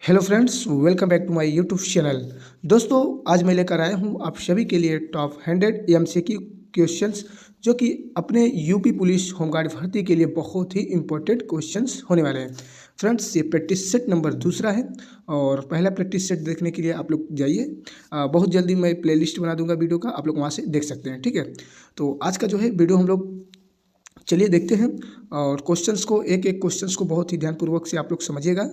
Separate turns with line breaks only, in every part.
Hello friends, welcome back to my YouTube channel. दोस्तों, आज मैं लेकर आया हूं आप सभी के लिए टॉप 100 एमसीक्यू क्वेश्चंस जो कि अपने यूपी पुलिस होमगार्ड भर्ती के लिए बहुत ही इंपॉर्टेंट क्वेश्चंस होने वाले हैं। फ्रेंड्स, ये प्रैक्टिस सेट नंबर दूसरा है और पहला प्रैक्टिस सेट देखने के लिए आप लोग जाइए। बहुत जल्दी मैं प्लेलिस्ट बना दूंगा वीडियो का, आप लोग वहाँ से देख सकते हैं। ठीक है, तो आज का जो है वीडियो हम लोग चलिए देखते हैं और क्वेश्चंस को एक एक क्वेश्चंस को बहुत ही ध्यानपूर्वक से आप लोग समझिएगा।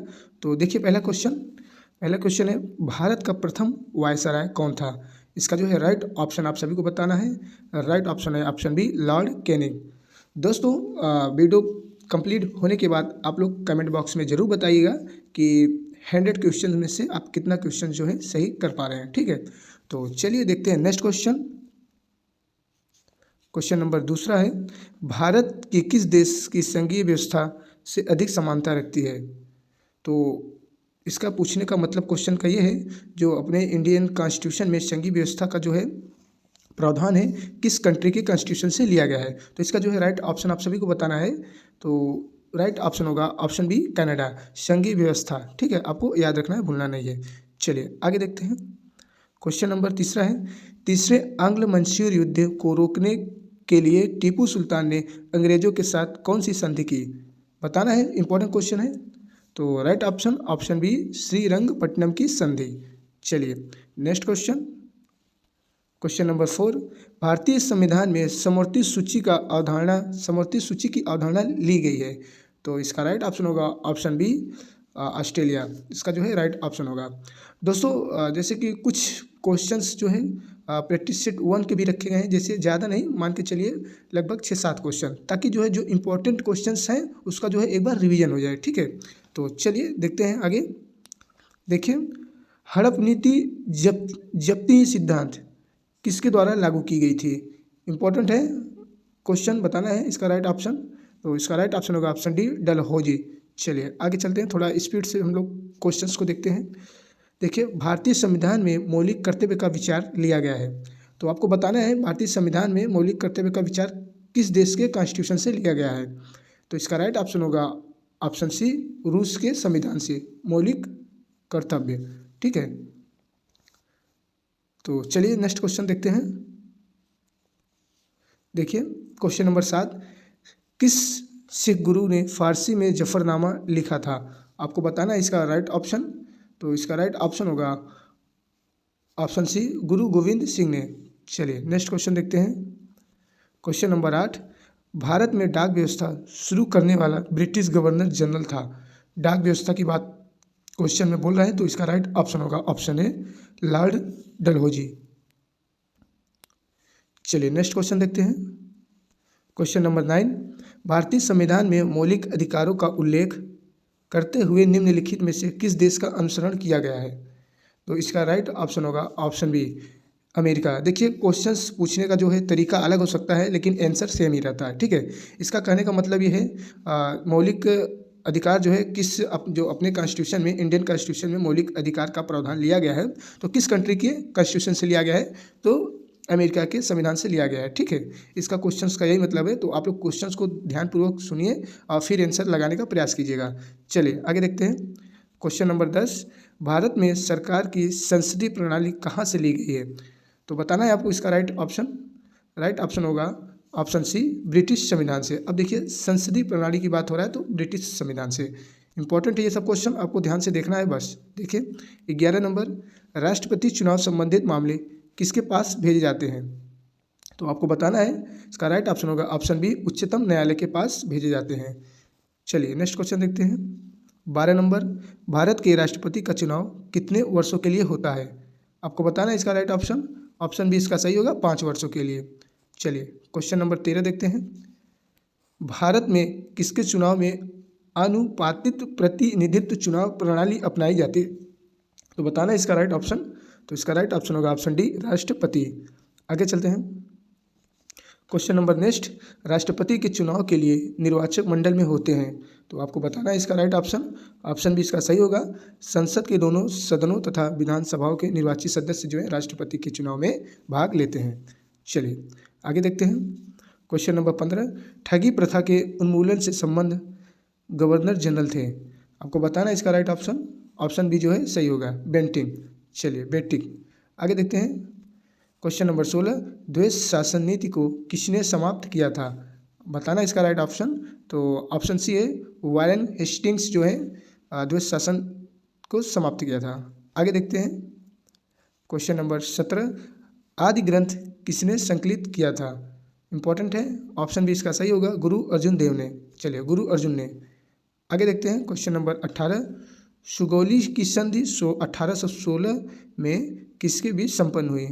तो देखिए, पहला क्वेश्चन है, भारत का प्रथम वायसराय कौन था? इसका जो है राइट ऑप्शन आप सभी को बताना है। राइट ऑप्शन है ऑप्शन बी, लॉर्ड कैनिंग। दोस्तों, वीडियो कंप्लीट होने के बाद आप लोग कमेंट बॉक्स में ज़रूर बताइएगा कि 100 क्वेश्चन में से आप कितना क्वेश्चन जो है सही कर पा रहे हैं। ठीक है, तो चलिए देखते हैं नेक्स्ट क्वेश्चन। क्वेश्चन नंबर दूसरा है, भारत की किस देश की संघीय व्यवस्था से अधिक समानता रखती है? तो इसका पूछने का मतलब क्वेश्चन का ये है, जो अपने इंडियन कॉन्स्टिट्यूशन में संघीय व्यवस्था का जो है प्रावधान है, किस कंट्री के कॉन्स्टिट्यूशन से लिया गया है? तो इसका जो है राइट ऑप्शन आप सभी को बताना है। तो राइट ऑप्शन होगा ऑप्शन बी, कनाडा। संघीय व्यवस्था, ठीक है, आपको याद रखना है, भूलना नहीं है। चलिए आगे देखते हैं। क्वेश्चन नंबर तीसरा है, तीसरे आंग्ल मंसूर युद्ध को रोकने के लिए टीपू सुल्तान ने अंग्रेजों के साथ कौन सी संधि की? बताना है, इंपॉर्टेंट क्वेश्चन है। तो right option option B, Srirangapatnam की संधि। चलिए नेक्स्ट क्वेश्चन। क्वेश्चन नंबर 4, भारतीय संविधान में समवर्ती सूची की अवधारणा ली गई है। तो इसका राइट ऑप्शन होगा ऑप्शन बी, ऑस्ट्रेलिया। इसका जो है राइट ऑप्शन होगा। दोस्तों, जैसे कि कुछ क्वेश्चंस जो है प्रैक्टिस सेट 1 के भी रखे गए हैं, जैसे ज़्यादा नहीं, मान के चलिए लगभग 6-7 क्वेश्चन, ताकि जो है जो इंपॉर्टेंट क्वेश्चंस हैं उसका जो है एक बार रिवीजन हो जाए। ठीक है, तो चलिए देखते हैं आगे। देखिए, हड़प नीति जब्ती सिद्धांत किसके द्वारा लागू की गई थी? इंपॉर्टेंट है क्वेश्चन, बताना है इसका राइट ऑप्शन। तो इसका राइट ऑप्शन होगा ऑप्शन डी, डलहौजी। चलिए आगे चलते हैं, थोड़ा स्पीड से हम लोग क्वेश्चंस को देखते हैं। देखिए, भारतीय संविधान में मौलिक कर्तव्य का विचार लिया गया है। तो आपको बताना है भारतीय संविधान में मौलिक कर्तव्य का विचार किस देश के कॉन्स्टिट्यूशन से लिया गया है? तो इसका राइट ऑप्शन होगा ऑप्शन सी, रूस के संविधान से मौलिक कर्तव्य। ठीक है, तो चलिए नेक्स्ट क्वेश्चन देखते हैं। देखिए क्वेश्चन नंबर 7, किस सिख गुरु ने फारसी में जफरनामा लिखा था? आपको बताना है इसका राइट ऑप्शन। तो इसका राइट ऑप्शन होगा ऑप्शन सी, गुरु गोविंद सिंह ने। चलिए नेक्स्ट क्वेश्चन देखते हैं। क्वेश्चन नंबर 8, भारत में डाक व्यवस्था शुरू करने वाला ब्रिटिश गवर्नर जनरल था। डाक व्यवस्था की बात क्वेश्चन में बोल रहे हैं, तो इसका राइट ऑप्शन होगा ऑप्शन ए, लॉर्ड डलहौजी। चलिए नेक्स्ट क्वेश्चन देखते हैं। क्वेश्चन नंबर 9, भारतीय संविधान में मौलिक अधिकारों का उल्लेख करते हुए निम्नलिखित में से किस देश का अनुसरण किया गया है? तो इसका राइट ऑप्शन होगा ऑप्शन बी, अमेरिका। देखिए, क्वेश्चंस पूछने का जो है तरीका अलग हो सकता है, लेकिन आंसर सेम ही रहता है। ठीक है, इसका कहने का मतलब ये है, मौलिक अधिकार जो है जो अपने कॉन्स्टिट्यूशन में, इंडियन कॉन्स्टिट्यूशन में मौलिक अधिकार का प्रावधान लिया गया है, तो किस कंट्री के कॉन्स्टिट्यूशन से लिया गया है? तो अमेरिका के संविधान से लिया गया है। ठीक है, इसका क्वेश्चंस का यही मतलब है। तो आप लोग क्वेश्चंस को ध्यानपूर्वक सुनिए और फिर आंसर लगाने का प्रयास कीजिएगा। चलिए आगे देखते हैं। क्वेश्चन नंबर 10, भारत में सरकार की संसदीय प्रणाली कहाँ से ली गई है? तो बताना है आपको इसका राइट ऑप्शन। राइट ऑप्शन होगा ऑप्शन सी, ब्रिटिश संविधान से। अब देखिए, संसदीय प्रणाली की बात हो रहा है तो ब्रिटिश संविधान से। इंपॉर्टेंट है ये सब क्वेश्चन, आपको ध्यान से देखना है बस। देखिए 11 नंबर, राष्ट्रपति चुनाव संबंधित मामले किसके पास भेजे जाते हैं? तो आपको बताना है, इसका राइट ऑप्शन होगा ऑप्शन बी, उच्चतम न्यायालय के पास भेजे जाते हैं। चलिए नेक्स्ट क्वेश्चन देखते हैं। 12 नंबर, भारत के राष्ट्रपति का चुनाव कितने वर्षों के लिए होता है? आपको बताना है इसका राइट ऑप्शन। ऑप्शन बी इसका सही होगा, 5 वर्षों के लिए। चलिए क्वेश्चन नंबर 13 देखते हैं। भारत में किसके चुनाव में अनुपातित प्रतिनिधित्व चुनाव प्रणाली अपनाई जाती है? तो बताना है इसका राइट ऑप्शन। तो इसका राइट ऑप्शन होगा ऑप्शन डी, राष्ट्रपति। आगे चलते हैं। क्वेश्चन नंबर नेक्स्ट, राष्ट्रपति के चुनाव के लिए निर्वाचक मंडल में होते हैं। तो आपको बताना है इसका राइट ऑप्शन। ऑप्शन बी इसका सही होगा, संसद के दोनों सदनों तथा विधानसभाओं के निर्वाचित सदस्य जो है राष्ट्रपति के चुनाव में भाग लेते हैं। चलिए आगे देखते हैं। क्वेश्चन नंबर 15, ठगी प्रथा के उन्मूलन से संबंध गवर्नर जनरल थे। आपको बताना है इसका राइट ऑप्शन। ऑप्शन बी जो है सही होगा, बेंटिंग। चलिए बेंटिंग। आगे देखते हैं क्वेश्चन नंबर 16, द्वेष शासन नीति को किसने समाप्त किया था? बताना इसका राइट ऑप्शन। तो ऑप्शन सी है वारेन हेस्टिंग्स जो है द्वेष शासन को समाप्त किया था। आगे देखते हैं क्वेश्चन नंबर 17, आदि ग्रंथ किसने संकलित किया था? इंपॉर्टेंट है, ऑप्शन बी इसका सही होगा, गुरु अर्जुन देव ने। चलिए गुरु अर्जुन ने। आगे देखते हैं क्वेश्चन नंबर 18, सुगौली की संधि 1816 में किसके बीच संपन्न हुई?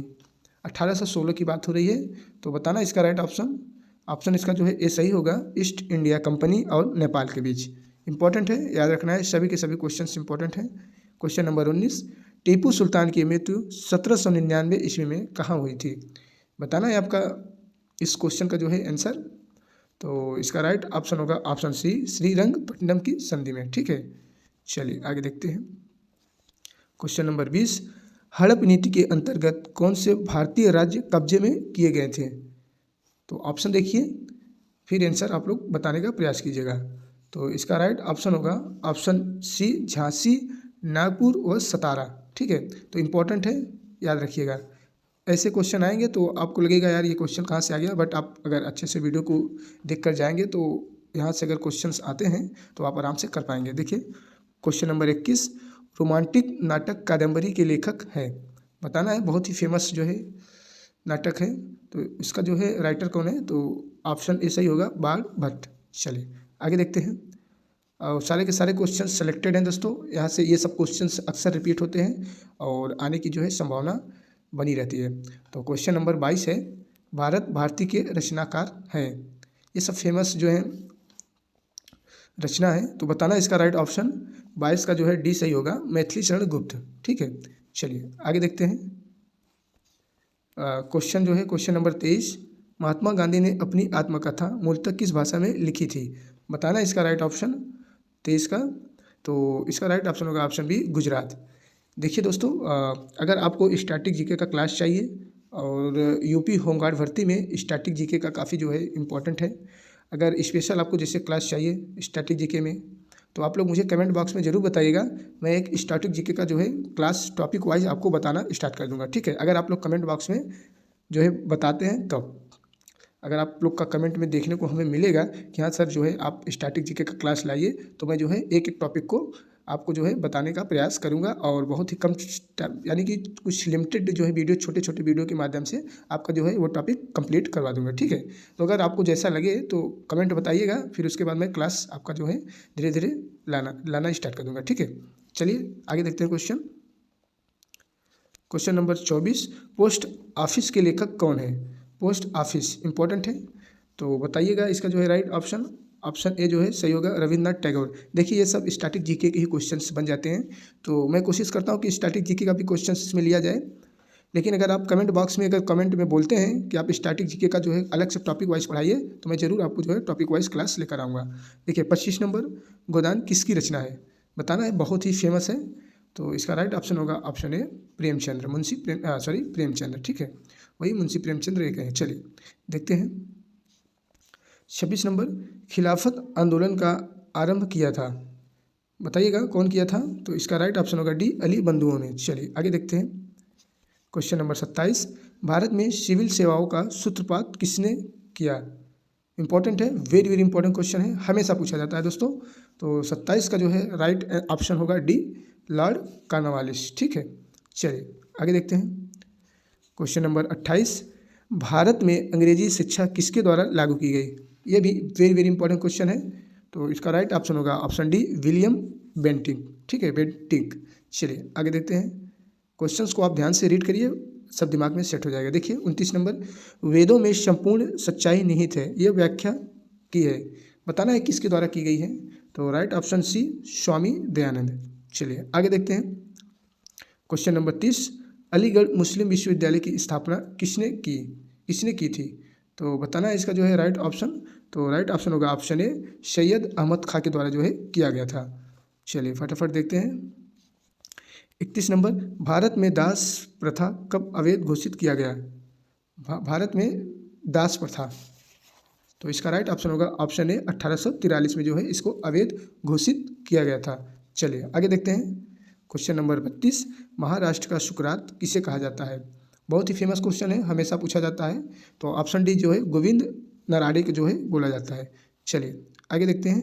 1816 की बात हो रही है, तो बताना इसका राइट ऑप्शन। ऑप्शन इसका जो है ये सही होगा, ईस्ट इंडिया कंपनी और नेपाल के बीच। इंपॉर्टेंट है, याद रखना है, सभी के सभी क्वेश्चंस इंपॉर्टेंट हैं। क्वेश्चन नंबर 19, टीपू सुल्तान की मृत्यु 1799 ईस्वी में कहाँ हुई थी? बताना है आपका इस क्वेश्चन का जो है आंसर। तो इसका राइट ऑप्शन होगा ऑप्शन सी, श्रीरंगपट्टनम की संधि में। ठीक है, चलिए आगे देखते हैं क्वेश्चन नंबर 20, हड़प नीति के अंतर्गत कौन से भारतीय राज्य कब्जे में किए गए थे? तो ऑप्शन देखिए, फिर आंसर आप लोग बताने का प्रयास कीजिएगा। तो इसका राइट ऑप्शन होगा ऑप्शन सी, झांसी, नागपुर और सतारा। ठीक है, तो इम्पोर्टेंट है, याद रखिएगा। ऐसे क्वेश्चन आएंगे तो आपको लगेगा यार ये क्वेश्चन कहाँ से आ गया, बट आप अगर अच्छे से वीडियो को देख कर जाएंगे तो यहाँ से अगर क्वेश्चंस आते हैं तो आप आराम से कर पाएंगे। देखिए क्वेश्चन नंबर 21, रोमांटिक नाटक कादम्बरी के लेखक हैं? बताना है, बहुत ही फेमस जो है नाटक है, तो इसका जो है राइटर कौन है? तो ऑप्शन ए सही होगा, बाल भट्ट। चलिए आगे देखते हैं। और सारे के सारे क्वेश्चन सेलेक्टेड हैं दोस्तों, यहाँ से ये सब क्वेश्चंस अक्सर रिपीट होते हैं और आने की जो है संभावना बनी रहती है। तो क्वेश्चन नंबर 22 है, भारत भारती के रचनाकार हैं? ये सब फेमस जो है रचना है, तो बताना इसका राइट ऑप्शन। 22 का जो है डी सही होगा, मैथिली शरण गुप्त। ठीक है, चलिए आगे देखते हैं। क्वेश्चन जो है क्वेश्चन नंबर 23, महात्मा गांधी ने अपनी आत्मकथा मूलतः किस भाषा में लिखी थी? बताना इसका राइट ऑप्शन 23 का। तो इसका राइट ऑप्शन होगा ऑप्शन बी, गुजरात। देखिए दोस्तों, अगर आपको स्टैटिक जीके का क्लास चाहिए और यूपी होमगार्ड भर्ती में स्टैटिक जीके का काफ़ी जो है इम्पॉर्टेंट है, अगर स्पेशल आपको जैसे क्लास चाहिए स्टैटिक जीके में, तो आप लोग मुझे कमेंट बॉक्स में ज़रूर बताइएगा। मैं एक स्टैटिक जीके का जो है क्लास टॉपिक वाइज आपको बताना स्टार्ट कर दूंगा। ठीक है, अगर आप लोग कमेंट बॉक्स में जो है बताते हैं तो अगर आप लोग का कमेंट में देखने को हमें मिलेगा कि हाँ सर जो है आप स्टैटिक जीके का क्लास लाइए, तो मैं जो है एक एक टॉपिक को आपको जो है बताने का प्रयास करूंगा और बहुत ही कम यानी कि कुछ लिमिटेड जो है वीडियो, छोटे छोटे वीडियो के माध्यम से आपका जो है वो टॉपिक कंप्लीट करवा दूंगा। ठीक है, तो अगर आपको जैसा लगे तो कमेंट बताइएगा, फिर उसके बाद मैं क्लास आपका जो है धीरे धीरे लाना स्टार्ट कर दूंगा। ठीक है, चलिए आगे देखते हैं question. Question number 24, post office के लेखक कौन है? पोस्ट ऑफिस इंपॉर्टेंट है, तो बताइएगा इसका जो है राइट ऑप्शन। ऑप्शन ए जो है सही होगा, रविंद्रनाथ टैगोर। देखिए ये सब स्टैटिक जीके के ही क्वेश्चंस बन जाते हैं, तो मैं कोशिश करता हूँ कि स्टैटिक जीके का भी क्वेश्चंस इसमें लिया जाए। लेकिन अगर आप कमेंट बॉक्स में अगर कमेंट में बोलते हैं कि आप स्टैटिक जीके का जो है अलग से टॉपिक वाइज पढ़ाइए, तो मैं ज़रूर आपको जो है टॉपिक वाइज क्लास लेकर आऊँगा। देखिए 25 नंबर, गोदान किसकी रचना है? बताना है, बहुत ही फेमस है, तो इसका राइट ऑप्शन होगा ऑप्शन ए, प्रेमचंद्र, प्रेमचंद्र। ठीक है, वही मुंशी प्रेमचंद्र एक है। चलिए देखते हैं 26 नंबर, खिलाफत आंदोलन का आरंभ किया था? बताइएगा कौन किया था? तो इसका राइट ऑप्शन होगा डी, अली बंधुओं ने। चलिए आगे देखते हैं क्वेश्चन नंबर 27, भारत में सिविल सेवाओं का सूत्रपात किसने किया? इंपॉर्टेंट है, वेरी वेरी इंपॉर्टेंट क्वेश्चन है, हमेशा पूछा जाता है दोस्तों। तो 27 का जो है राइट ऑप्शन होगा डी, लॉर्ड कॉर्नवालिस। ठीक है, चलिए आगे देखते हैं क्वेश्चन नंबर 28, भारत में अंग्रेजी शिक्षा किसके द्वारा लागू की गई? ये भी वेरी वेरी इंपॉर्टेंट क्वेश्चन है, तो इसका राइट ऑप्शन होगा ऑप्शन डी, विलियम बेंटिंग। ठीक है, बेंटिंग। चलिए आगे देखते हैं, क्वेश्चंस को आप ध्यान से रीड करिए, सब दिमाग में सेट हो जाएगा। देखिए 29 नंबर, वेदों में संपूर्ण सच्चाई निहित है, ये व्याख्या की है? बताना है किसके द्वारा की गई है? तो right option C, Swami Dayanand. चलिए आगे देखते हैं क्वेश्चन नंबर 30, अलीगढ़ मुस्लिम विश्वविद्यालय की स्थापना किसने की थी? तो बताना है इसका जो है राइट ऑप्शन। तो राइट ऑप्शन होगा ऑप्शन ए, सैयद अहमद खां के द्वारा जो है किया गया था। चलिए फटाफट देखते हैं 31 नंबर, भारत में दास प्रथा कब अवैध घोषित किया गया? भारत में दास प्रथा, तो इसका राइट ऑप्शन होगा ऑप्शन ए, 1843 में जो है इसको अवैध घोषित किया गया था। चलिए आगे देखते हैं क्वेश्चन नंबर 32, महाराष्ट्र का सुकरात किसे कहा जाता है? बहुत ही फेमस क्वेश्चन है, हमेशा पूछा जाता है। तो ऑप्शन डी जो है गोविंद नराड़े को जो है बोला जाता है। चलिए आगे देखते हैं।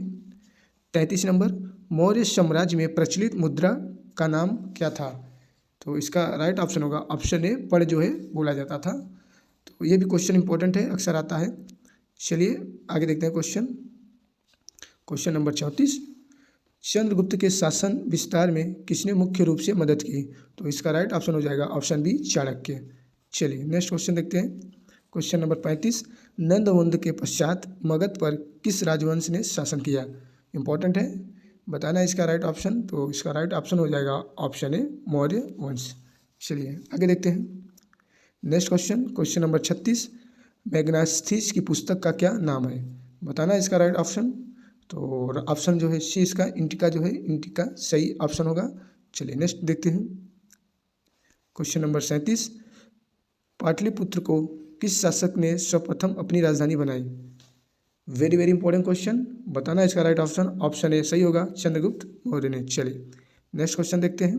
33 नंबर, मौर्य साम्राज्य में प्रचलित मुद्रा का नाम क्या था? तो इसका राइट ऑप्शन होगा ऑप्शन ए, पड़ जो है बोला जाता था। तो ये भी क्वेश्चन इंपॉर्टेंट है, अक्सर आता है। चलिए आगे देखते हैं क्वेश्चन। क्वेश्चन नंबर 34, चंद्रगुप्त के शासन विस्तार में किसने मुख्य रूप से मदद की? तो इसका राइट ऑप्शन हो जाएगा ऑप्शन बी, चाणक्य। चलिए नेक्स्ट क्वेश्चन देखते हैं। क्वेश्चन नंबर 35, नंदवंश के पश्चात मगध पर किस राजवंश ने शासन किया? इंपॉर्टेंट है, बताना है इसका राइट ऑप्शन। तो इसका राइट ऑप्शन हो जाएगा ऑप्शन ए, मौर्य वंश। चलिए आगे देखते हैं। नेक्स्ट क्वेश्चन, क्वेश्चन नंबर 36, मैग्नास्थीस की पुस्तक का क्या नाम है? बताना है इसका राइट ऑप्शन। तो ऑप्शन जो है सी, इसका इंडिका जो है, इंडिका सही ऑप्शन होगा। चलिए नेक्स्ट देखते हैं। क्वेश्चन नंबर 37, पाटलिपुत्र को किस शासक ने सर्वप्रथम अपनी राजधानी बनाई? वेरी वेरी इंपॉर्टेंट क्वेश्चन, बताना है इसका राइट ऑप्शन। ऑप्शन ए सही होगा, चंद्रगुप्त मौर्य ने। चलिए नेक्स्ट क्वेश्चन देखते हैं।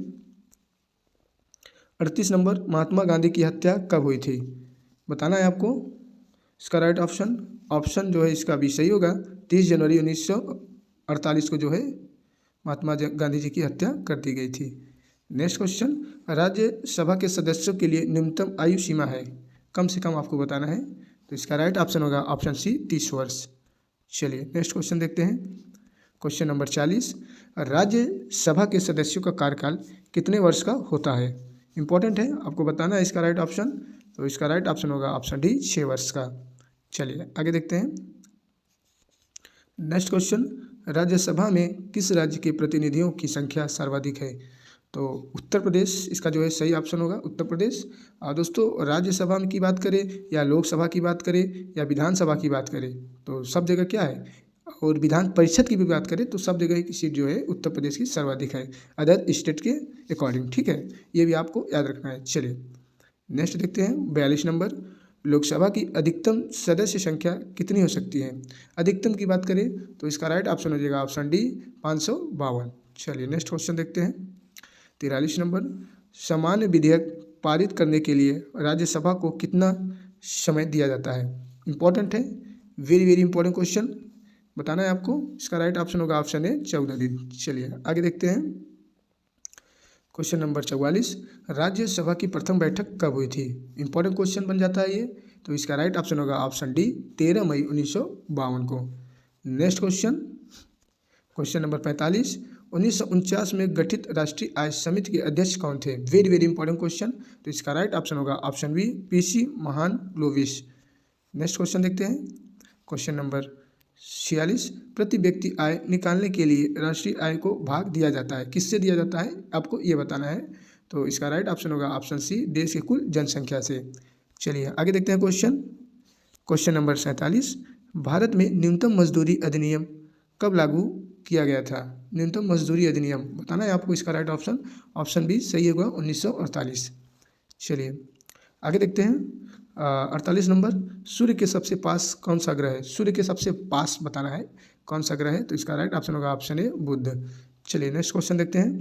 38 नंबर, महात्मा गांधी की हत्या कब हुई थी? बताना है आपको इसका राइट ऑप्शन। ऑप्शन जो है इसका भी सही होगा, 30 जनवरी 1948 को जो है महात्मा गांधी जी की हत्या कर दी गई थी। नेक्स्ट क्वेश्चन, राज्यसभा के सदस्यों के लिए न्यूनतम आयु सीमा है, कम से कम आपको बताना है। तो इसका राइट ऑप्शन होगा ऑप्शन सी, 30 वर्ष। चलिए नेक्स्ट क्वेश्चन देखते हैं। क्वेश्चन नंबर 40, राज्यसभा के सदस्यों का कार्यकाल कितने वर्ष का होता है? इंपॉर्टेंट है, आपको बताना है इसका राइट ऑप्शन। तो इसका राइट ऑप्शन होगा ऑप्शन डी, 6 वर्ष का। चलिए आगे देखते हैं। नेक्स्ट क्वेश्चन, राज्यसभा में किस राज्य के प्रतिनिधियों की संख्या सर्वाधिक है? तो उत्तर प्रदेश इसका जो है सही ऑप्शन होगा, उत्तर प्रदेश। दोस्तों राज्यसभा की बात करें या लोकसभा की बात करें या विधानसभा की बात करें तो सब जगह क्या है, और विधान परिषद की भी बात करें तो सब जगह की सीट जो है उत्तर प्रदेश की सर्वाधिक है, अदर स्टेट के अकॉर्डिंग। ठीक है, ये भी आपको याद रखना है। चलिए नेक्स्ट देखते हैं। 42 नंबर, लोकसभा की अधिकतम सदस्य संख्या कितनी हो सकती है? अधिकतम की बात करें तो इसका राइट ऑप्शन हो जाएगा ऑप्शन डी, 552। चलिए नेक्स्ट क्वेश्चन देखते हैं। 43 नंबर, सामान्य विधेयक पारित करने के लिए राज्यसभा को कितना समय दिया जाता है? इंपॉर्टेंट है, वेरी वेरी इंपॉर्टेंट क्वेश्चन, बताना है आपको। इसका राइट ऑप्शन होगा ऑप्शन ए, 14 दिन। चलिए आगे देखते हैं। क्वेश्चन नंबर 44, राज्यसभा की प्रथम बैठक कब हुई थी? इंपॉर्टेंट क्वेश्चन बन जाता है ये। तो इसका राइट ऑप्शन होगा ऑप्शन डी, 13 मई 1952 को। नेक्स्ट क्वेश्चन, क्वेश्चन नंबर 45, 1949 में गठित राष्ट्रीय आय समिति के अध्यक्ष कौन थे? Very very important question. तो इसका राइट ऑप्शन होगा option B, PC Mahalanobis. Next question देखते हैं। क्वेश्चन नंबर 46, प्रति व्यक्ति आय निकालने के लिए राष्ट्रीय आय को भाग दिया जाता है, किससे दिया जाता है आपको ये बताना है। तो इसका राइट ऑप्शन होगा ऑप्शन सी, देश की कुल जनसंख्या से। चलिए आगे देखते हैं क्वेश्चन। क्वेश्चन नंबर 47, भारत में न्यूनतम मजदूरी अधिनियम कब लागू किया गया था? न्यूनतम मजदूरी अधिनियम बताना है आपको। इसका राइट ऑप्शन ऑप्शन बी सही होगा, 1948। चलिए आगे देखते हैं। 48 नंबर, सूर्य के सबसे पास कौन सा ग्रह है? सूर्य के सबसे पास बताना है कौन सा ग्रह है। तो इसका राइट ऑप्शन होगा ऑप्शन ए, बुध। चलिए नेक्स्ट क्वेश्चन देखते हैं।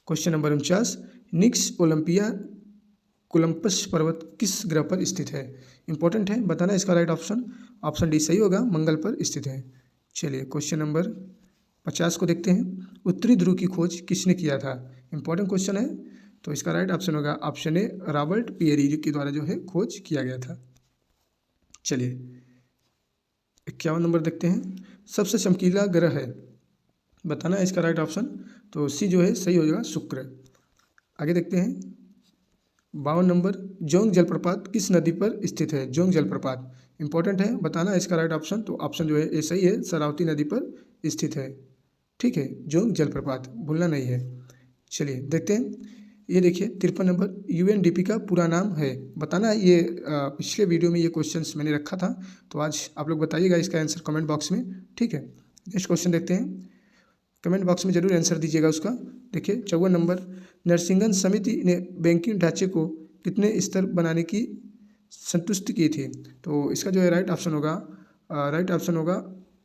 क्वेश्चन नंबर 49, निक्स ओलंपिया कोलंबस पर्वत किस ग्रह पर स्थित है? इंपॉर्टेंट है, बताना है इसका राइट ऑप्शन। ऑप्शन डी सही होगा, मंगल पर स्थित है। चलिए क्वेश्चन नंबर 50 को देखते हैं। उत्तरी ध्रुव की खोज किसने किया था? इंपॉर्टेंट क्वेश्चन है। तो इसका राइट ऑप्शन होगा ऑप्शन ए, रॉबर्ट पियरी के द्वारा जो है खोज किया गया था। चलिए 51 नंबर देखते हैं। सबसे चमकीला ग्रह है, बताना है इसका राइट ऑप्शन। तो सी जो है सही हो जाएगा, शुक्र। आगे देखते हैं। 52 नंबर, जोंग जलप्रपात किस नदी पर स्थित है? जोंग जलप्रपात इंपॉर्टेंट है, बताना है इसका राइट ऑप्शन। तो ऑप्शन जो है ये सही है, शरावती नदी पर स्थित है। ठीक है, जोंग जलप्रपात भूलना नहीं है। चलिए देखते हैं। ये देखिए 53 नंबर, यूएनडीपी का पूरा नाम है, बताना है। ये पिछले वीडियो में ये क्वेश्चंस मैंने रखा था, तो आज आप लोग बताइएगा इसका आंसर कमेंट बॉक्स में। ठीक है, नेक्स्ट क्वेश्चन देखते हैं। कमेंट बॉक्स में जरूर आंसर दीजिएगा उसका। देखिए 54 नंबर, नरसिंगन समिति ने बैंकिंग ढांचे को कितने स्तर बनाने की संतुष्टि की थी? तो इसका जो है राइट ऑप्शन होगा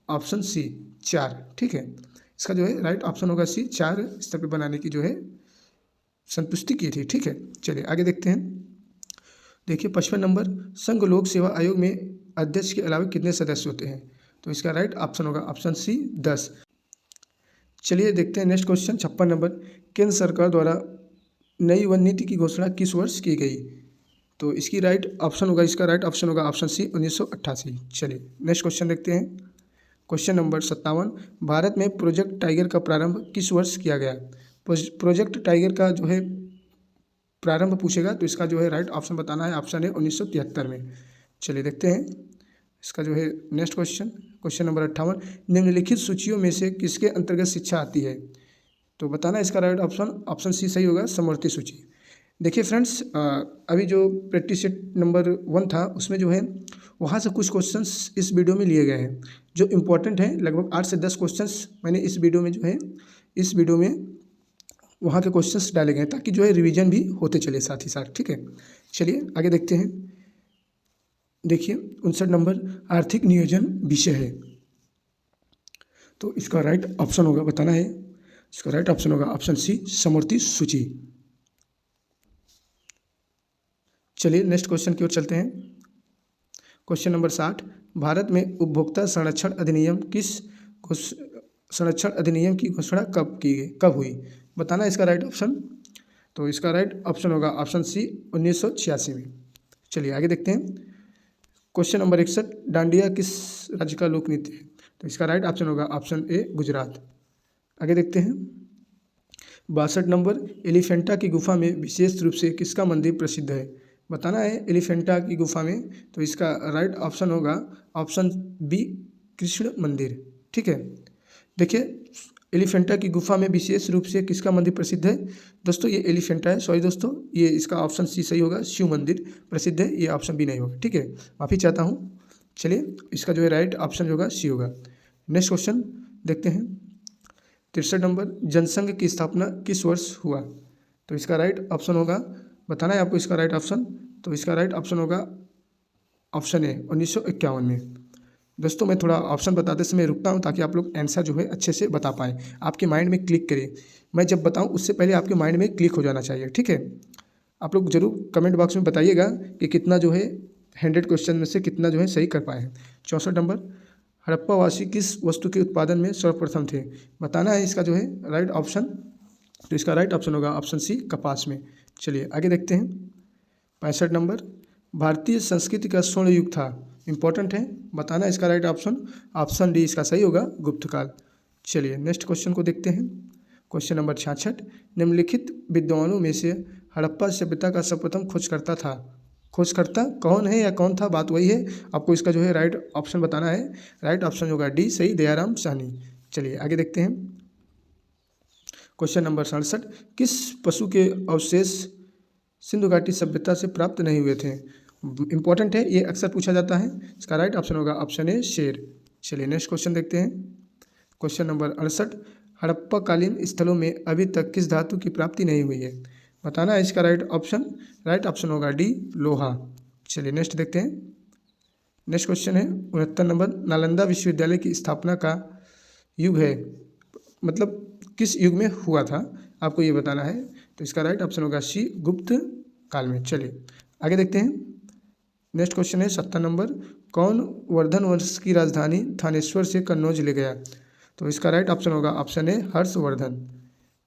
ऑप्शन सी, 4। ठीक है, इसका जो है राइट ऑप्शन होगा सी, 4 स्तर पे बनाने की जो है संतुष्टि की थी। ठीक है, चलिए आगे देखते हैं। देखिए 55 नंबर, संघ लोक सेवा आयोग में अध्यक्ष के अलावा कितने सदस्य होते हैं? तो इसका राइट ऑप्शन होगा ऑप्शन सी, 10। चलिए देखते हैं नेक्स्ट क्वेश्चन 56 नंबर, केंद्र सरकार द्वारा नई वन नीति की घोषणा किस वर्ष की गई? तो इसकी राइट ऑप्शन होगा, इसका राइट ऑप्शन होगा ऑप्शन सी, 1988। चलिए नेक्स्ट क्वेश्चन देखते हैं। क्वेश्चन नंबर 57, भारत में प्रोजेक्ट टाइगर का प्रारंभ किस वर्ष किया गया? प्रोजेक्ट टाइगर का जो है प्रारंभ पूछेगा तो इसका जो है राइट ऑप्शन बताना है, ऑप्शन है 1973 में। चलिए देखते हैं इसका जो है नेक्स्ट क्वेश्चन। क्वेश्चन नंबर 58, निम्नलिखित सूचियों में से किसके अंतर्गत शिक्षा आती है? तो बताना इसका राइट ऑप्शन, ऑप्शन सी सही होगा, समवर्ती सूची। देखिए फ्रेंड्स, अभी जो प्रैक्टिस सेट नंबर 1 था उसमें जो है वहाँ से कुछ क्वेश्चंस इस वीडियो में लिए गए हैं जो इम्पोर्टेंट हैं। लगभग 8 से 10 क्वेश्चंस मैंने इस वीडियो में जो है, इस वीडियो में वहाँ के क्वेश्चंस डाले गए हैं ताकि जो है रिवीजन भी होते चले साथ ही साथ। ठीक है, चलिए आगे देखते हैं। देखिए 59 नंबर, आर्थिक नियोजन विषय है, तो इसका राइट ऑप्शन होगा, बताना है, इसका राइट ऑप्शन होगा ऑप्शन सी, समवर्ती सूची। चलिए नेक्स्ट क्वेश्चन की ओर चलते हैं। क्वेश्चन नंबर 60, भारत में उपभोक्ता संरक्षण अधिनियम संरक्षण अधिनियम की घोषणा कब हुई? बताना इसका राइट ऑप्शन। तो इसका राइट ऑप्शन होगा ऑप्शन सी, 1986 में। चलिए आगे देखते हैं। क्वेश्चन नंबर 61, डांडिया किस राज्य का लोक नृत्य है? तो इसका राइट ऑप्शन होगा ऑप्शन ए, गुजरात। आगे देखते हैं। 62 नंबर, एलिफेंटा की गुफा में विशेष रूप से किसका मंदिर प्रसिद्ध है? बताना है एलिफेंटा की गुफा में, तो इसका राइट ऑप्शन होगा ऑप्शन बी, कृष्ण मंदिर। ठीक है, देखिए एलिफेंटा की गुफा में विशेष रूप से किसका मंदिर प्रसिद्ध है? दोस्तों ये एलिफेंटा है, सॉरी दोस्तों, ये इसका ऑप्शन सी सही होगा, शिव मंदिर प्रसिद्ध है, ये ऑप्शन बी नहीं होगा। ठीक है, माफ़ी चाहता हूँ। चलिए इसका जो है राइट ऑप्शन होगा सी होगा। नेक्स्ट क्वेश्चन देखते हैं। 63 नंबर, जनसंघ की स्थापना किस वर्ष हुआ? तो इसका राइट ऑप्शन होगा, बताना है आपको इसका राइट ऑप्शन। तो इसका राइट ऑप्शन होगा ऑप्शन ए, 1951 में। दोस्तों मैं थोड़ा ऑप्शन बताते समय रुकता हूं ताकि आप लोग आंसर जो है अच्छे से बता पाएँ, आपके माइंड में क्लिक करें। मैं जब बताऊं उससे पहले आपके माइंड में क्लिक हो जाना चाहिए। ठीक है, आप लोग जरूर कमेंट बॉक्स में बताइएगा कि कितना जो है 100 क्वेश्चन में से कितना जो है सही कर पाए हैं। 64 नंबर, हड़प्पावासी किस वस्तु के उत्पादन में सर्वप्रथम थे? बताना है इसका जो है राइट ऑप्शन। तो इसका राइट ऑप्शन होगा ऑप्शन सी, कपास में। चलिए आगे देखते हैं। 65 नंबर, भारतीय संस्कृति का स्वर्ण युग था, इंपॉर्टेंट है, बताना इसका राइट ऑप्शन। ऑप्शन डी इसका सही होगा, गुप्त काल। चलिए नेक्स्ट क्वेश्चन को देखते हैं। क्वेश्चन नंबर 66, निम्नलिखित विद्वानों में से हड़प्पा सभ्यता का सर्वप्रथम खोजकर्ता था। खोजकर्ता कौन है या कौन था, बात वही है, आपको इसका जो है राइट ऑप्शन बताना है। राइट ऑप्शन होगा डी सही, दयाराम साहनी। चलिए आगे देखते हैं। क्वेश्चन नंबर 67, किस पशु के अवशेष सिंधु घाटी सभ्यता से प्राप्त नहीं हुए थे? इंपॉर्टेंट है, ये अक्सर पूछा जाता है। इसका राइट ऑप्शन होगा ऑप्शन ए, शेर। चलिए नेक्स्ट क्वेश्चन देखते हैं। क्वेश्चन नंबर 68, हड़प्पा कालीन स्थलों में अभी तक किस धातु की प्राप्ति नहीं हुई है? बताना है इसका राइट ऑप्शन। राइट ऑप्शन होगा डी, लोहा। चलिए नेक्स्ट देखते हैं। नेक्स्ट क्वेश्चन है 69 नंबर, नालंदा विश्वविद्यालय की स्थापना का युग है, मतलब किस युग में हुआ था, आपको ये बताना है। तो इसका राइट ऑप्शन होगा सी, गुप्त काल में। चलिए आगे देखते हैं। नेक्स्ट क्वेश्चन है 70 नंबर, कौन वर्धन वंश की राजधानी थानेश्वर से कन्नौज ले गया? तो इसका राइट ऑप्शन होगा ऑप्शन ए, हर्षवर्धन।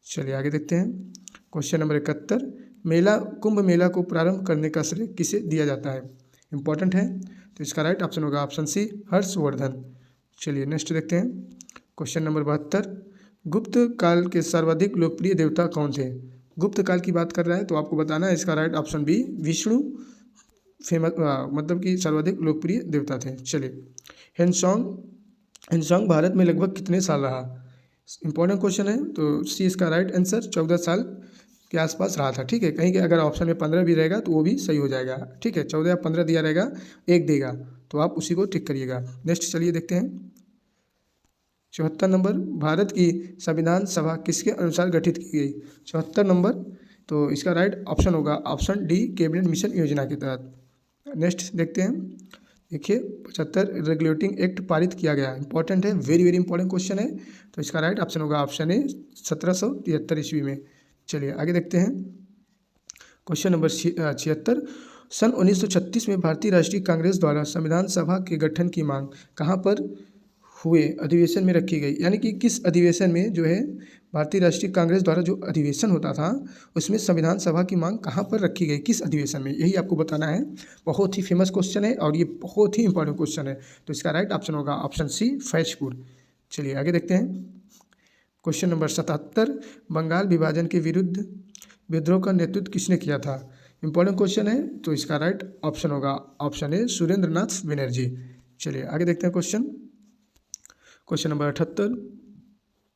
चलिए आगे देखते हैं। क्वेश्चन नंबर 71, मेला कुंभ मेला को प्रारंभ करने का श्रेय किसे दिया जाता है? इंपॉर्टेंट है, तो इसका राइट ऑप्शन होगा ऑप्शन सी, हर्षवर्धन। चलिए नेक्स्ट देखते हैं। क्वेश्चन नंबर 72, गुप्त काल के सर्वाधिक लोकप्रिय देवता कौन थे? गुप्त काल की बात कर रहा है तो आपको बताना है इसका right option B, Vishnu famous, मतलब कि सर्वाधिक लोकप्रिय देवता थे। चलिए हेनसोंग भारत में लगभग कितने साल रहा? इंपॉर्टेंट क्वेश्चन है, तो सी इसका राइट आंसर, 14 साल के आसपास रहा था। ठीक है, कहीं के अगर ऑप्शन में 15 भी रहेगा तो वो भी सही हो जाएगा। ठीक है, 14 या 15 दिया रहेगा, एक देगा तो आप उसी को टिक करिएगा। नेक्स्ट चलिए देखते हैं। 74 नंबर, भारत की संविधान सभा किसके अनुसार गठित की गई? 74 नंबर, तो इसका राइट ऑप्शन होगा ऑप्शन डी, कैबिनेट मिशन योजना के तहत। नेक्स्ट देखते हैं। देखिए 75 रेगुलेटिंग एक्ट पारित किया गया, इंपॉर्टेंट है, वेरी वेरी इंपॉर्टेंट क्वेश्चन है। तो इसका राइट ऑप्शन होगा ऑप्शन ए 1773 ईस्वी में। चलिए आगे देखते हैं। क्वेश्चन नंबर 76, सन 1936 में भारतीय राष्ट्रीय कांग्रेस द्वारा संविधान सभा के गठन की मांग कहाँ पर हुए अधिवेशन में रखी गई, यानी कि किस अधिवेशन में जो है भारतीय राष्ट्रीय कांग्रेस द्वारा जो अधिवेशन होता था उसमें संविधान सभा की मांग कहाँ पर रखी गई, किस अधिवेशन में, यही आपको बताना है। बहुत ही फेमस क्वेश्चन है और ये बहुत ही इंपॉर्टेंट क्वेश्चन है। तो इसका राइट ऑप्शन होगा ऑप्शन सी फैजपुर। चलिए आगे देखते हैं। क्वेश्चन नंबर 77, बंगाल विभाजन के विरुद्ध विद्रोह का नेतृत्व किसने किया था, इंपॉर्टेंट क्वेश्चन है। तो इसका राइट ऑप्शन होगा ऑप्शन ए सुरेंद्र नाथ बनर्जी। चलिए आगे देखते हैं क्वेश्चन नंबर 78,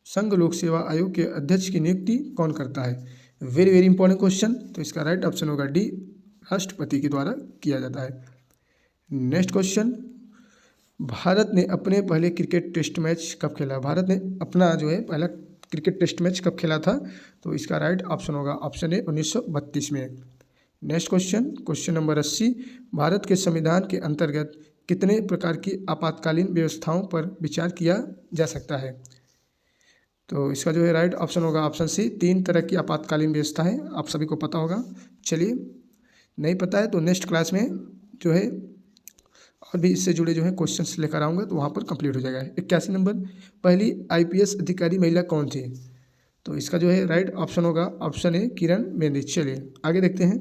संघ लोक सेवा आयोग के अध्यक्ष की नियुक्ति कौन करता है, वेरी वेरी इंपॉर्टेंट क्वेश्चन। तो इसका राइट ऑप्शन होगा डी, राष्ट्रपति के द्वारा किया जाता है। नेक्स्ट क्वेश्चन, भारत ने अपने पहले क्रिकेट टेस्ट मैच कब खेला, भारत ने अपना जो है पहला क्रिकेट टेस्ट मैच कब खेला था। तो इसका राइट ऑप्शन होगा ऑप्शन ए 1932 में। नेक्स्ट क्वेश्चन नंबर 80, भारत के संविधान के अंतर्गत कितने प्रकार की आपातकालीन व्यवस्थाओं पर विचार किया जा सकता है। तो इसका जो है राइट ऑप्शन होगा ऑप्शन सी, 3 तरह की आपातकालीन व्यवस्था है, आप सभी को पता होगा। चलिए नहीं पता है तो नेक्स्ट क्लास में जो है और भी इससे जुड़े जो है क्वेश्चंस लेकर आऊँगा तो वहाँ पर कंप्लीट हो जाएगा। 81 नंबर, पहली IPS अधिकारी महिला कौन थी। तो इसका जो है राइट ऑप्शन होगा ऑप्शन ए किरण बेदी। चलिए आगे देखते हैं।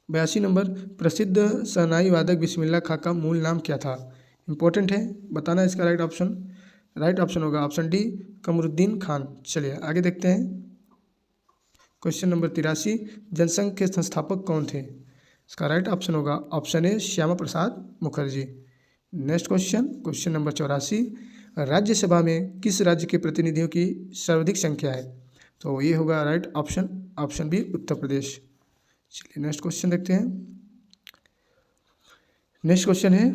82 नंबर, प्रसिद्ध शहनाई वादक बिस्मिल्लाह खां का मूल नाम क्या था, इंपॉर्टेंट है, बताना इसका राइट ऑप्शन होगा ऑप्शन डी कमरुद्दीन खान। चलिए आगे देखते हैं। क्वेश्चन नंबर 83, जनसंघ के संस्थापक कौन थे, इसका राइट ऑप्शन होगा option A Shyama Prasad Mukherjee. Next question number 84, Rajya Sabha में किस राज्य के प्रतिनिधियों की सर्वाधिक संख्या है। तो ये होगा right option B Uttar Pradesh. चलिए नेक्स्ट क्वेश्चन देखते हैं। नेक्स्ट क्वेश्चन है,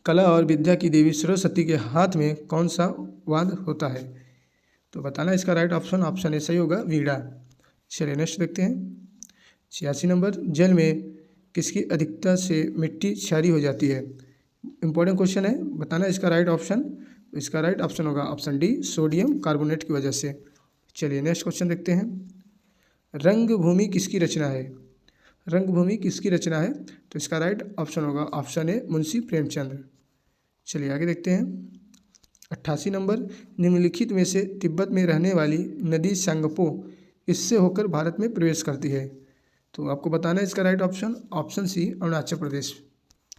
कला और विद्या की देवी सरस्वती के हाथ में कौन सा वाद्य होता है। तो बताना इसका राइट ऑप्शन ए सही होगा वीणा। चलिए नेक्स्ट देखते हैं। 86 नंबर, जल में किसकी अधिकता से मिट्टी क्षारीय हो जाती है, इंपॉर्टेंट क्वेश्चन है, बताना इसका राइट ऑप्शन। तो इसका राइट ऑप्शन होगा ऑप्शन डी सोडियम कार्बोनेट की वजह से। चलिए नेक्स्ट क्वेश्चन देखते हैं। रंगभूमि किसकी रचना है, रंगभूमि किसकी रचना है। तो इसका राइट ऑप्शन होगा ऑप्शन ए मुंशी प्रेमचंद। चलिए आगे देखते हैं। 88 नंबर, निम्नलिखित में से तिब्बत में रहने वाली नदी सांगपो इससे होकर भारत में प्रवेश करती है। तो आपको बताना है इसका right option C Arunachal Pradesh.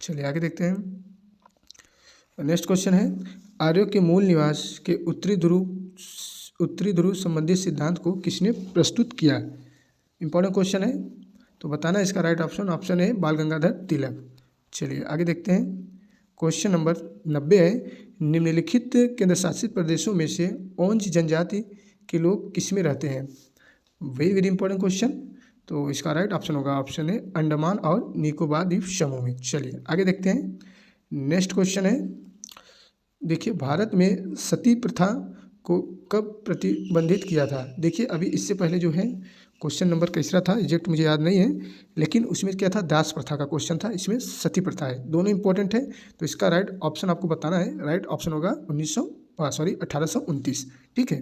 चलिए आगे देखते हैं। नेक्स्ट क्वेश्चन है, आर्यों के मूल निवास के उत्तरी ध्रुव संबंधित सिद्धांत को किसने प्रस्तुत किया, इंपॉर्टेंट क्वेश्चन है। तो बताना इसका राइट ऑप्शन है बाल गंगाधर तिलक। चलिए आगे देखते हैं। क्वेश्चन नंबर 90 है, निम्नलिखित केंद्र शासित प्रदेशों में से ओंज जनजाति के लोग किसमें रहते हैं, वेरी वेरी इंपॉर्टेंट क्वेश्चन। तो इसका राइट ऑप्शन होगा ऑप्शन है अंडमान और निकोबार द्वीप समूह में। चलिए आगे देखते हैं। नेक्स्ट क्वेश्चन है, देखिए भारत में सती प्रथा को कब प्रतिबंधित किया था। देखिए अभी इससे पहले जो है क्वेश्चन नंबर कैसा था एग्जैक्ट मुझे याद नहीं है, लेकिन उसमें क्या था दास प्रथा का क्वेश्चन था, इसमें सती प्रथा है, दोनों इंपॉर्टेंट है। तो इसका राइट ऑप्शन आपको बताना है, राइट ऑप्शन होगा 1829, ठीक है,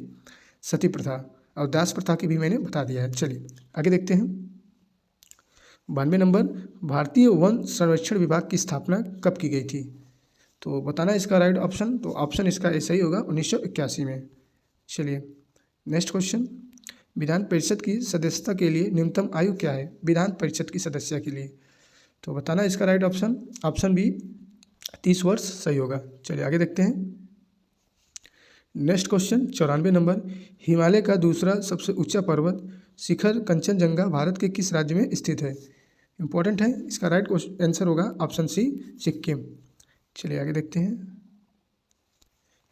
सती प्रथा और दास प्रथा की भी मैंने बता दिया है। चलिए आगे देखते हैं। 92 नंबर, भारतीय वन संरक्षण विभाग की स्थापना कब की गई थी। तो बताना इसका राइट ऑप्शन। तो ऑप्शन इसका ऐसा ही होगा 1981 में। चलिए नेक्स्ट क्वेश्चन, विधान परिषद की सदस्यता के लिए न्यूनतम आयु क्या है, विधान परिषद की सदस्यता के लिए। तो बताना इसका राइट ऑप्शन बी 30 वर्ष सही होगा। चलिए आगे देखते हैं। नेक्स्ट क्वेश्चन 94 नंबर, हिमालय का दूसरा सबसे ऊंचा पर्वत शिखर कंचनजंगा भारत के किस राज्य में स्थित है, इंपॉर्टेंट है, इसका राइट आंसर होगा ऑप्शन सी सिक्किम। चलिए आगे देखते हैं।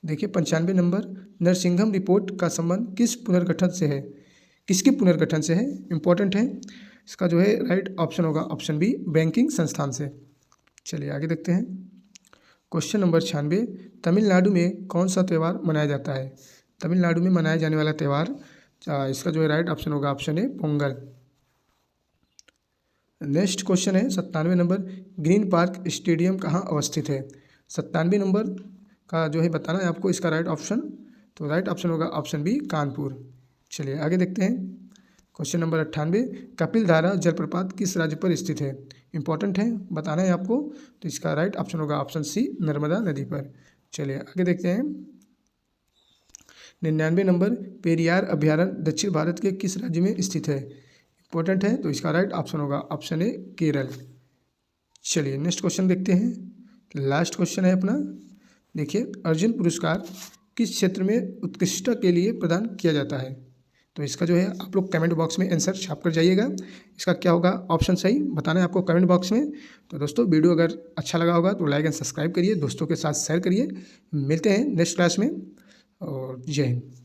देखिए 95 नंबर, नरसिंघम रिपोर्ट का संबंध किसके पुनर्गठन से है, इंपॉर्टेंट है, इसका जो है राइट ऑप्शन होगा ऑप्शन बी बैंकिंग संस्थान से। चलिए आगे देखते हैं। क्वेश्चन नंबर 96, तमिलनाडु में कौन सा त्यौहार मनाया जाता है, तमिलनाडु में मनाया जाने वाला त्यौहार, इसका जो है राइट ऑप्शन होगा option A Pongal. Next question है 97 नंबर, ग्रीन पार्क स्टेडियम कहाँ अवस्थित है? 97 नंबर का जो है बताना है आपको इसका राइट ऑप्शन। तो राइट ऑप्शन होगा ऑप्शन बी, कानपुर। चलिए आगे देखते हैं। क्वेश्चन नंबर 98, कपिल धारा जलप्रपात किस राज्य पर स्थित है? इंपॉर्टेंट है, बताना है आपको। तो इसका राइट ऑप्शन होगा ऑप्शन सी, नर्मदा नदी पर। चलिए आगे देखते हैं। 99 नंबर, पेरियार अभ्यारण्य दक्षिण भारत के किस राज्य में स्थित है? इंपॉर्टेंट है, तो इसका राइट ऑप्शन होगा ऑप्शन ए, केरल। चलिए नेक्स्ट क्वेश्चन देखते हैं। लास्ट क्वेश्चन है अपना। देखिए, अर्जुन पुरस्कार किस क्षेत्र में उत्कृष्टता के लिए प्रदान किया जाता है? तो इसका जो है आप लोग कमेंट बॉक्स में आंसर छाप कर जाइएगा। इसका क्या होगा ऑप्शन सही, बताना है आपको कमेंट बॉक्स में। तो दोस्तों वीडियो अगर अच्छा लगा होगा तो लाइक एंड सब्सक्राइब करिए, दोस्तों के साथ शेयर करिए। मिलते हैं नेक्स्ट क्लास में, और जय हिंद।